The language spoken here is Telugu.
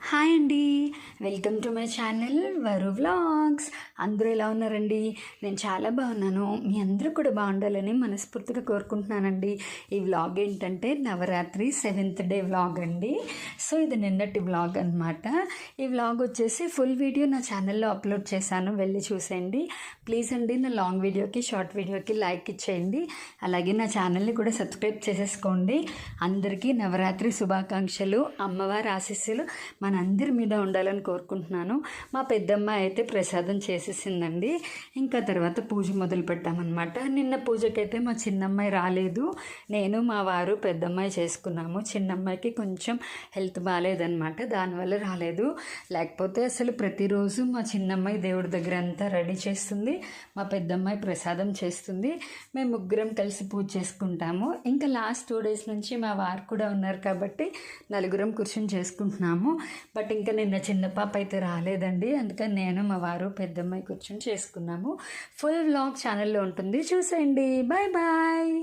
హాయ్ అండి, వెల్కమ్ టు మై ఛానల్ వరు వ్లాగ్స్. అందరూ ఎలా ఉన్నారండి? నేను చాలా బాగున్నాను. మీ అందరూ కూడా బాగుండాలని మనస్ఫూర్తిగా కోరుకుంటున్నానండి. ఈ వ్లాగ్ ఏంటంటే నవరాత్రి 7th డే వ్లాగ్ అండి. సో ఇది నిన్నటి వ్లాగ్ అనమాట. ఈ వ్లాగ్ వచ్చేసి ఫుల్ వీడియో నా ఛానల్లో అప్లోడ్ చేశాను, వెళ్ళి చూసేయండి ప్లీజ్ అండి. నా లాంగ్ వీడియోకి షార్ట్ వీడియోకి లైక్ ఇచ్చేయండి, అలాగే నా ఛానల్ని కూడా సబ్స్క్రైబ్ చేసేసుకోండి. అందరికీ నవరాత్రి శుభాకాంక్షలు, అమ్మవారి ఆశీస్సులు మనందరి మీద ఉండాలని కోరుకుంటున్నాను. మా పెద్దమ్మ అయితే ప్రసాదం చేసేసిందండి. ఇంకా తర్వాత పూజ మొదలు పెట్టామన్నమాట. నిన్న పూజకైతే మా చిన్నమ్మాయి రాలేదు, నేను మా వారు పెద్దమ్మాయి చేసుకున్నాము. చిన్నమ్మాయికి కొంచెం హెల్త్ బాగాలేదనమాట, దానివల్ల రాలేదు. లేకపోతే అసలు ప్రతిరోజు మా చిన్నమ్మాయి దేవుడి దగ్గర అంతా రెడీ చేస్తుంది, మా పెద్దమ్మాయి ప్రసాదం చేస్తుంది, మేము ముగ్గురం కలిసి పూజ చేసుకుంటాము. ఇంకా లాస్ట్ 2 days నుంచి మా వారు కూడా ఉన్నారు కాబట్టి నలుగురం కూర్చొని చేసుకుంటున్నాము. బట్ ఇంకా నిన్న చిన్న పాప అయితే రాలేదండి, అందుకని నేను మా వారు పెద్దమ్మాయి కూర్చొని చేసుకున్నాము. ఫుల్ వ్లాగ్ ఛానల్లో ఉంటుంది, చూసేయండి. Bye bye.